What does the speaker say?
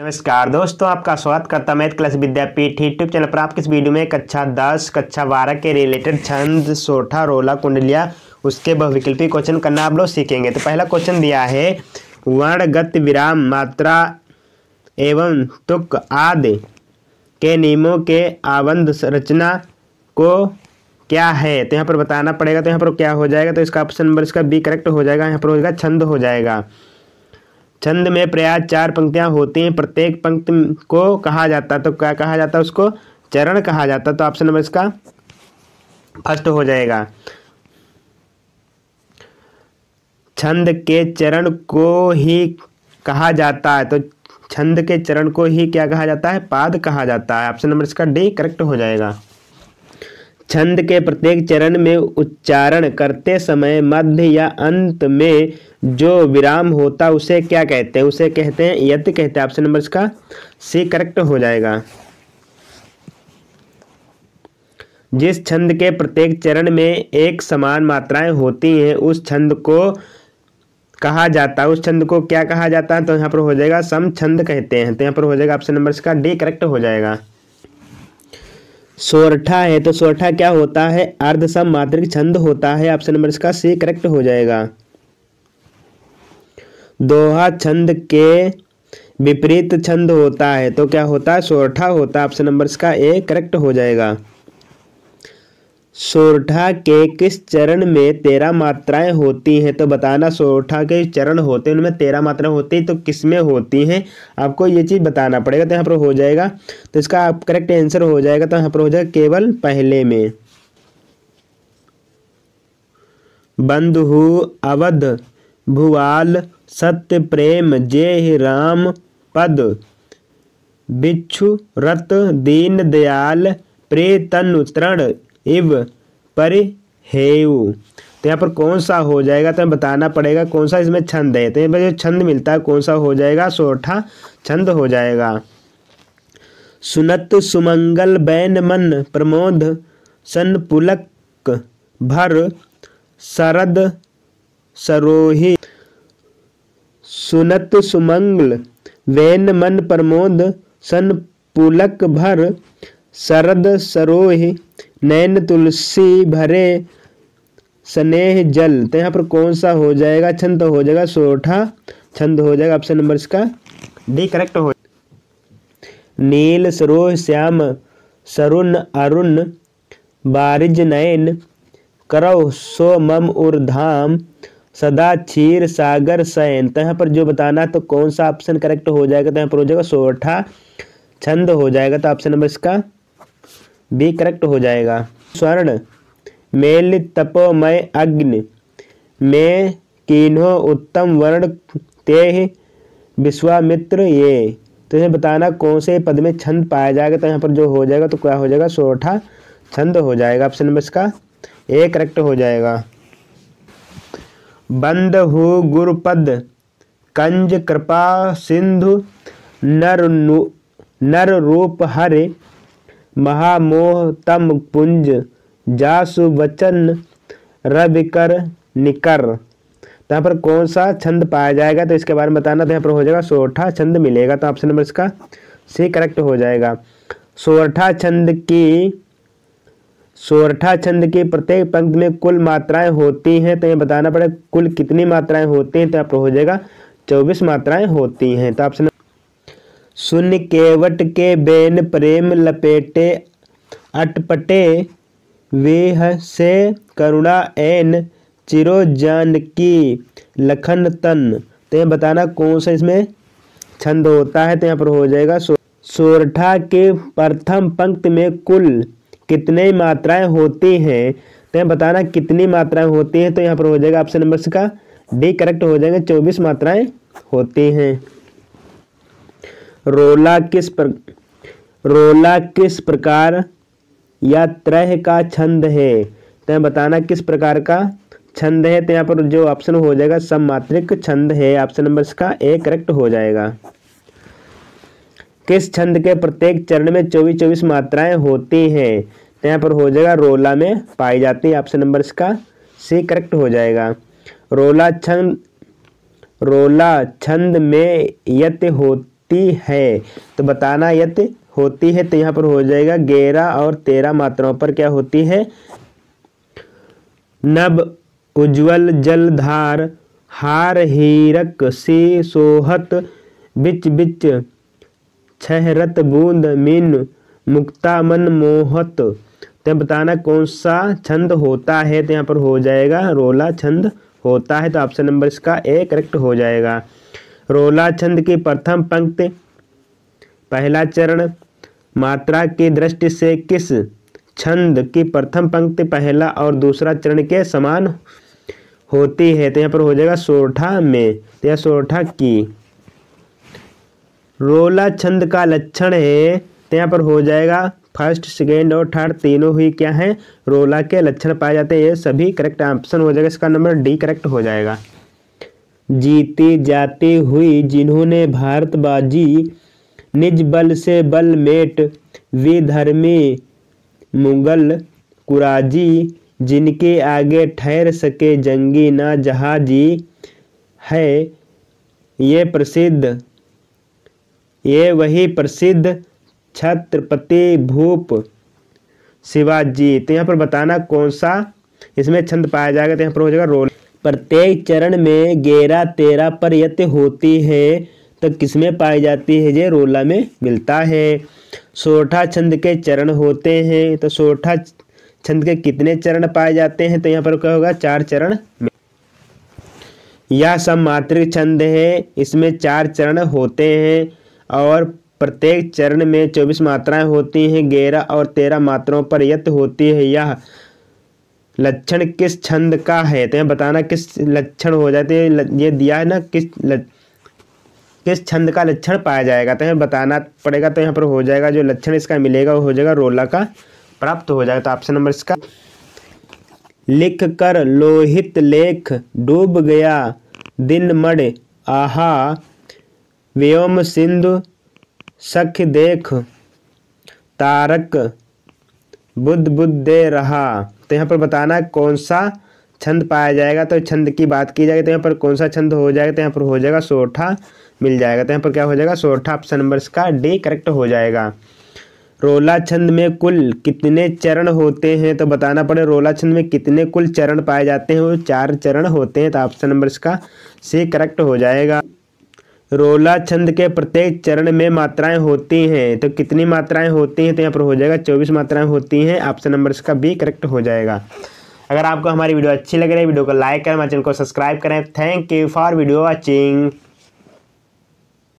नमस्कार दोस्तों, आपका स्वागत करता मैथ क्लास विद्यापीठ यूट्यूब चैनल पर। आपकी इस वीडियो में कक्षा 10 कक्षा 12 के रिलेटेड छंद, सोठा, रोला, कुंडलिया उसके बहुविकल्पी क्वेश्चन करना आप लोग सीखेंगे। तो पहला क्वेश्चन दिया है, वर्ण, गति, विराम, मात्रा एवं तुक आदि के नियमों के आबंध रचना को क्या है। तो यहाँ पर बताना पड़ेगा। तो यहाँ पर क्या हो जाएगा, तो इसका ऑप्शन नंबर इसका बी करेक्ट हो जाएगा। यहाँ पर हो जाएगा छंद हो जाएगा। छंद में प्रायः 4 पंक्तियां होती हैं। प्रत्येक पंक्ति को कहा जाता है, तो क्या कहा जाता है, उसको चरण कहा जाता है। तो ऑप्शन नंबर इसका फर्स्ट हो जाएगा। छंद के चरण को ही कहा जाता है, तो छंद के चरण को ही क्या कहा जाता है, पाद कहा जाता है। ऑप्शन नंबर इसका डी करेक्ट हो जाएगा। छंद के प्रत्येक चरण में उच्चारण करते समय मध्य या अंत में जो विराम होता है उसे क्या कहते हैं, उसे कहते हैं यति कहते हैं। ऑप्शन नंबर इसका सी करेक्ट हो जाएगा। जिस छंद के प्रत्येक चरण में एक समान मात्राएं होती हैं उस छंद को कहा जाता है, उस छंद को क्या कहा जाता है, तो यहाँ पर हो जाएगा सम छंद कहते हैं। तो यहाँ पर हो जाएगा ऑप्शन नंबर इसका डी करेक्ट हो जाएगा। सोरठा है, तो सोरठा क्या होता है, अर्ध सम मात्रिक छंद होता है। ऑप्शन नंबर इसका सी करेक्ट हो जाएगा। दोहा छंद के विपरीत छंद होता है, तो क्या होता है, सोरठा होता है। ऑप्शन नंबर इसका ए करेक्ट हो जाएगा। सोरठा के किस चरण में 13 मात्राएं होती हैं, तो बताना। सोरठा के चरण होते हैं उनमें 13 मात्राएं होती हैं, तो किस में होती हैं आपको ये चीज़ बताना पड़ेगा। तो यहाँ पर हो जाएगा, तो इसका आप करेक्ट आंसर हो जाएगा। तो यहाँ पर हो जाएगा केवल पहले में। बंधु, अवध, भुआल, सत्य, प्रेम, जेह, राम, पद, बिच्छू, रत, दीन दयाल, प्रिय, तनु, तृण, इव, परिहेयु। तो यहाँ पर कौन सा हो जाएगा, तो बताना पड़ेगा कौन सा इसमें छंद है। तो यहाँ पर जो छंद मिलता है कौन सा हो जाएगा, सोरठा छंद हो जाएगा। सुनत, सुमंगल, बैन, मन, प्रमोद, सन, पुलक, भर, शरद, सरोही। सुनत, सुमंगल, वैन, मन, प्रमोद, सन, पुलक, भर, शरद, सरोही, नैन, तुलसी, भरे, स्नेह, जल। तो यहाँ पर कौन सा हो जाएगा, छंद हो जाएगा, सोरठा छंद हो जाएगा। ऑप्शन नंबर इसका डी करेक्ट हो। नील, सरोह, श्याम, सरुण, अरुण, बारिज, नयन, करौ, सो, मम, उर्धाम, सदा, क्षीर, सागर, शयन। तो यहाँ पर जो बताना तो कौन सा ऑप्शन करेक्ट हो जाएगा, तो यहाँ पर हो जाएगा सोरठा छंद हो जाएगा। तो ऑप्शन नंबर इसका बी करेक्ट हो जाएगा। स्वर्ण, मेल, तपोमय, अग्नि, में कीन्हो उत्तम वर्ण, तेह, विश्वामित्र, ये। तो इसे बताना कौन से पद में छंद पाया जाएगा। तो यहाँ पर जो हो जाएगा तो क्या हो जाएगा, सोरठा छंद हो जाएगा। ऑप्शन नंबर इसका ए करेक्ट हो जाएगा। बंद हु, गुरुपद, कंज, कृपा सिंधु, नर रूप, हरे, महामोह, तम पुंज, जासु, वचन, रविकर, निकर। तो यहाँ पर कौन सा छंद पाया जाएगा, तो इसके बारे में बताना। तो यहाँ पर हो जाएगा सोरठा छंद मिलेगा। तो ऑप्शन नंबर इसका सी करेक्ट हो जाएगा। सोरठा छंद की प्रत्येक पंक्ति में कुल मात्राएं होती हैं, तो ये बताना पड़ेगा कुल कितनी मात्राएं होती हैं। तो यहाँ पर हो जाएगा 24 मात्राएं होती हैं। तो ऑप्शन शून्य, केवट के, बेन, प्रेम, लपेटे, अटपटे, वेह, से, करुणा, एन, चिरो, जानकी, लखन, तन। तो ये बताना कौन सा इसमें छंद होता है। तो यहाँ पर हो जाएगा सोरठा के प्रथम पंक्ति में कुल कितनी मात्राएं होती हैं, तो ये बताना कितनी मात्राएं होती हैं। तो यहाँ पर हो जाएगा ऑप्शन नंबर इसका डी करेक्ट हो जाएगा, 24 मात्राएं होती हैं। रोला किस प्रकार या तरह का छंद है, तो बताना किस प्रकार का छंद है। तो यहाँ पर जो ऑप्शन हो जाएगा सममात्रिक छंद है। ऑप्शन नंबर इसका ए करेक्ट हो जाएगा। किस छंद के प्रत्येक चरण में 24 मात्राएं होती हैं, तो यहाँ पर हो जाएगा रोला में पाई जाती है। ऑप्शन नंबर इसका सी करेक्ट हो जाएगा। रोला छंद में यति होती है, तो बताना यत होती है, तो यहाँ पर हो जाएगा 11 और 13 मात्राओं पर क्या होती है। नभ उज्ज्वल जलधार हार हीरक से सोहत बिच बिच छहरत बूंद मीन मुक्ता मन मोहत, तो बताना कौन सा छंद होता है, तो यहाँ पर हो जाएगा रोला छंद होता है, तो ऑप्शन नंबर इसका ए करेक्ट हो जाएगा। रोला छंद की प्रथम पंक्ति पहला चरण मात्रा की दृष्टि से किस छंद की प्रथम पंक्ति पहला और दूसरा चरण के समान होती है, तो यहाँ पर हो जाएगा सोरठा में, तो यह सोरठा की। रोला छंद का लक्षण है, तो यहाँ पर हो जाएगा फर्स्ट सेकेंड और थर्ड तीनों ही क्या है, रोला के लक्षण पाए जाते हैं, ये सभी करेक्ट ऑप्शन हो जाएगा, इसका नंबर डी करेक्ट हो जाएगा। जीती जाती हुई जिन्होंने भारत बाजी निज बल से बल मेट विधर्मी मुगल कुराजी जिनके आगे ठहर सके जंगी ना जहाजी है, ये वही प्रसिद्ध छत्रपति भूप शिवाजी, तो यहाँ पर बताना कौन सा इसमें छंद पाया जाएगा, तो यहाँ पर हो जाएगा रोल। प्रत्येक चरण में 11 13 पर यत्य होती है, तो किसमें पाई जाती है, ये रोला में मिलता है। सोरठा छंद के चरण होते हैं, तो सोरठा छंद के कितने चरण पाए जाते हैं, तो यहाँ पर क्या होगा 4 चरण में। यह सममात्रिक छंद है, इसमें 4 चरण होते हैं और प्रत्येक चरण में 24 मात्राएं होती हैं, 11 और 13 मात्राओं पर यत्य होती है। यह लक्षण किस छंद का है, तो यहाँ बताना किस लक्षण हो जाते हैं, ये दिया है ना किस छंद का लक्षण पाया जाएगा, तो यहाँ बताना पड़ेगा, तो यहाँ पर हो जाएगा जो लक्षण इसका मिलेगा वो हो जाएगा रोला का प्राप्त हो जाएगा, तो ऑप्शन नंबर इसका। लिख कर लोहित लेख डूब गया दिन मड़ आहा व्योम सिंधु सख देख तारक बुद्ध बुद्ध दे रहा, तो यहाँ पर बताना कौन सा छंद पाया जाएगा, तो छंद की बात की जाएगी तो यहाँ पर कौन सा छंद हो जाएगा, तो यहाँ पर हो जाएगा सोरठा मिल जाएगा, तो यहाँ पर क्या हो जाएगा सोरठा, ऑप्शन नंबर इसका डी करेक्ट हो जाएगा। रोला छंद में कुल कितने चरण होते हैं, तो बताना पड़े रोला छंद में कितने कुल चरण पाए जाते हैं, वो 4 चरण होते हैं, तो ऑप्शन नंबर इसका सी करेक्ट हो जाएगा। रोला छंद के प्रत्येक चरण में मात्राएं होती हैं, तो कितनी मात्राएं होती हैं, तो यहाँ पर हो जाएगा 24 मात्राएं होती हैं, ऑप्शन नंबर इसका बी करेक्ट हो जाएगा। अगर आपको हमारी वीडियो अच्छी लग रही है वीडियो को लाइक करें, हमारे चैनल को सब्सक्राइब करें। Thank you for video watching.